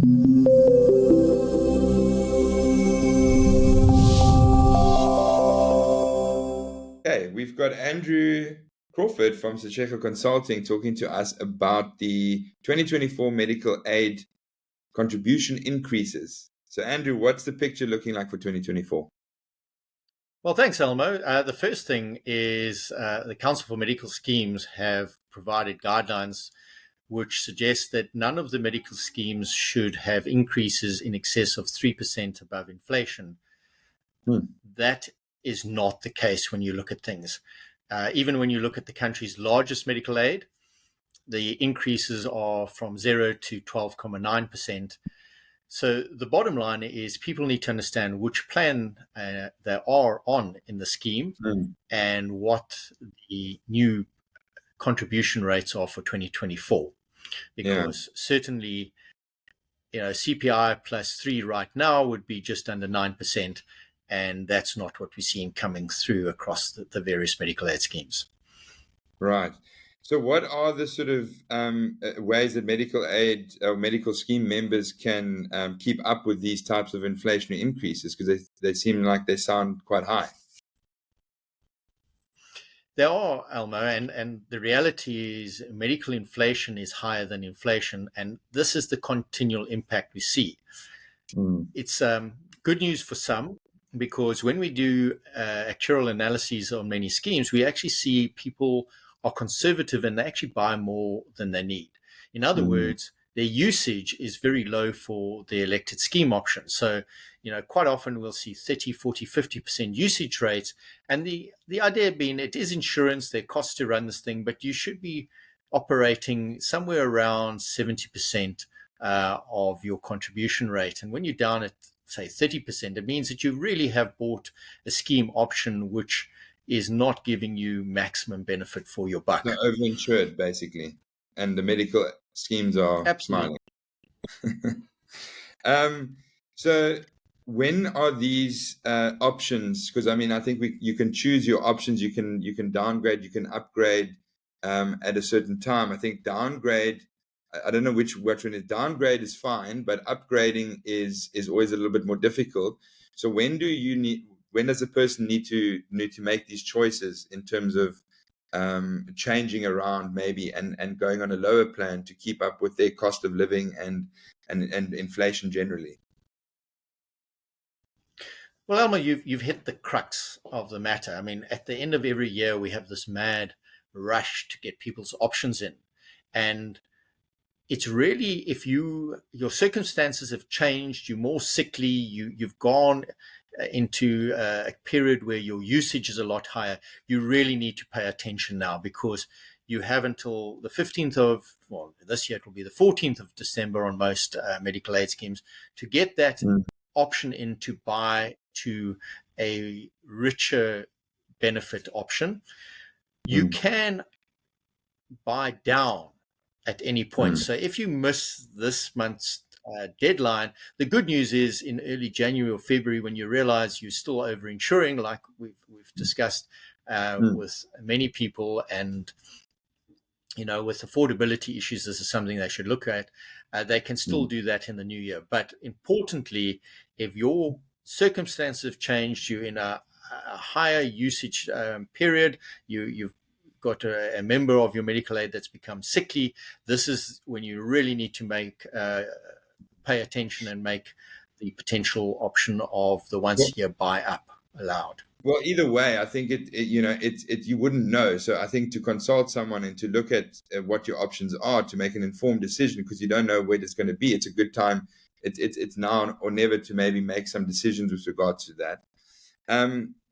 Okay, we've got Andrew Crawford from Seshego Consulting talking to us about the 2024 medical aid contribution increases. So, Andrew, what's the picture looking like for 2024? Well, thanks, Almo. The first thing is the Council for Medical Schemes have provided guidelines which suggest that none of the medical schemes should have increases in excess of 3% above inflation. That is not the case when you look at things. Even when you look at the country's largest medical aid, the increases are from 0 to 12.9%. So the bottom line is people need to understand which plan they are on in the scheme and what the new contribution rates are for 2024. Because certainly, CPI plus 3 right now would be just under 9%. And that's not what we're seeing coming through across the various medical aid schemes. Right. So what are the sort of ways that medical aid or medical scheme members can keep up with these types of inflationary increases? Because they seem like they sound quite high. There are, Almo, and the reality is medical inflation is higher than inflation, and this is the continual impact we see. It's good news for some, because when we do actuarial analyses on many schemes, we actually see people are conservative and they actually buy more than they need. In other words, their usage is very low for the elected scheme option. So, quite often we'll see 30, 40, 50% usage rates. And the idea being it is insurance, there are costs to run this thing, but you should be operating somewhere around 70% of your contribution rate. And when you're down at, say, 30%, it means that you really have bought a scheme option which is not giving you maximum benefit for your buck. They're overinsured, basically, and the medical schemes are smiling. So when are these options? Because I think you can choose your options. You can downgrade, you can upgrade at a certain time. I think downgrade, I don't know which one is. Downgrade is fine, but upgrading is always a little bit more difficult. So when does a person need to make these choices in terms of changing around maybe and going on a lower plan to keep up with their cost of living and inflation generally? Well, Alma, you've hit the crux of the matter. I mean, at the end of every year, we have this mad rush to get people's options in. And it's really, if your circumstances have changed, you're more sickly, you've gone into a period where your usage is a lot higher, you really need to pay attention now, because you have until the 15th of, this year it will be the 14th of December on most medical aid schemes to get that option in to buy to a richer benefit option. You can buy down at any point. So if you miss this month's deadline, the good news is in early January or February, when you realize you're still overinsuring, like we've discussed with many people, and with affordability issues, this is something they should look at. They can still do that in the new year. But importantly, if your circumstances have changed, you're in a higher usage period, you've got a member of your medical aid that's become sickly, this is when you really need to pay attention and make the potential option of the once a year buy up allowed. Well, either way, I think you wouldn't know. So I think to consult someone and to look at what your options are to make an informed decision, because you don't know where it's going to be. It's a good time. It's now or never to maybe make some decisions with regards to that.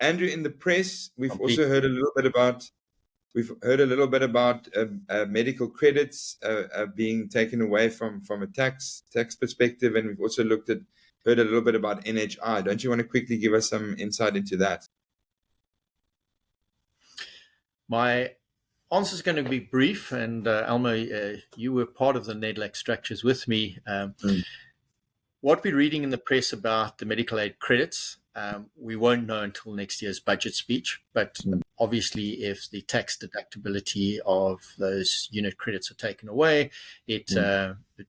Andrew, in the press, we've also heard a little bit about. We've heard a little bit about medical credits being taken away from a tax perspective, and we've also heard a little bit about NHI. Don't you want to quickly give us some insight into that? My answer is going to be brief, and Almo, you were part of the NEDLAC structures with me. What we're reading in the press about the medical aid credits, we won't know until next year's budget speech, but Obviously, if the tax deductibility of those unit credits are taken away, it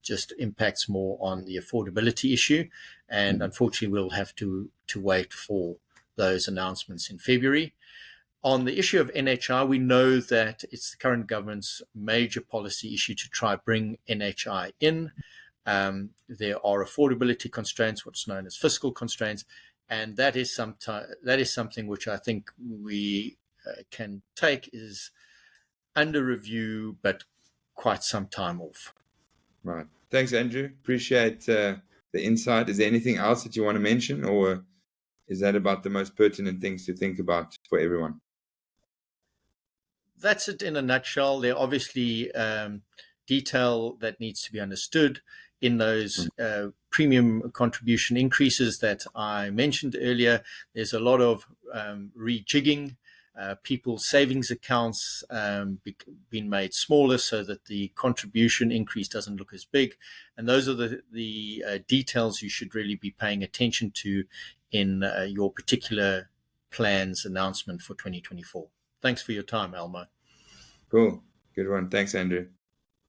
just impacts more on the affordability issue. And unfortunately, we'll have to wait for those announcements in February. On the issue of NHI, we know that it's the current government's major policy issue to try bring NHI in. There are affordability constraints, what's known as fiscal constraints, and that is something which I think we can take is under review, but quite some time off. Right. Thanks, Andrew. Appreciate the insight. Is there anything else that you want to mention, or is that about the most pertinent things to think about for everyone? That's it in a nutshell. There are obviously detail that needs to be understood in those premium contribution increases that I mentioned earlier. There's a lot of rejigging, people's savings accounts being made smaller so that the contribution increase doesn't look as big. And those are the details you should really be paying attention to in your particular plan's announcement for 2024. Thanks for your time, Almo. Cool. Good one. Thanks, Andrew.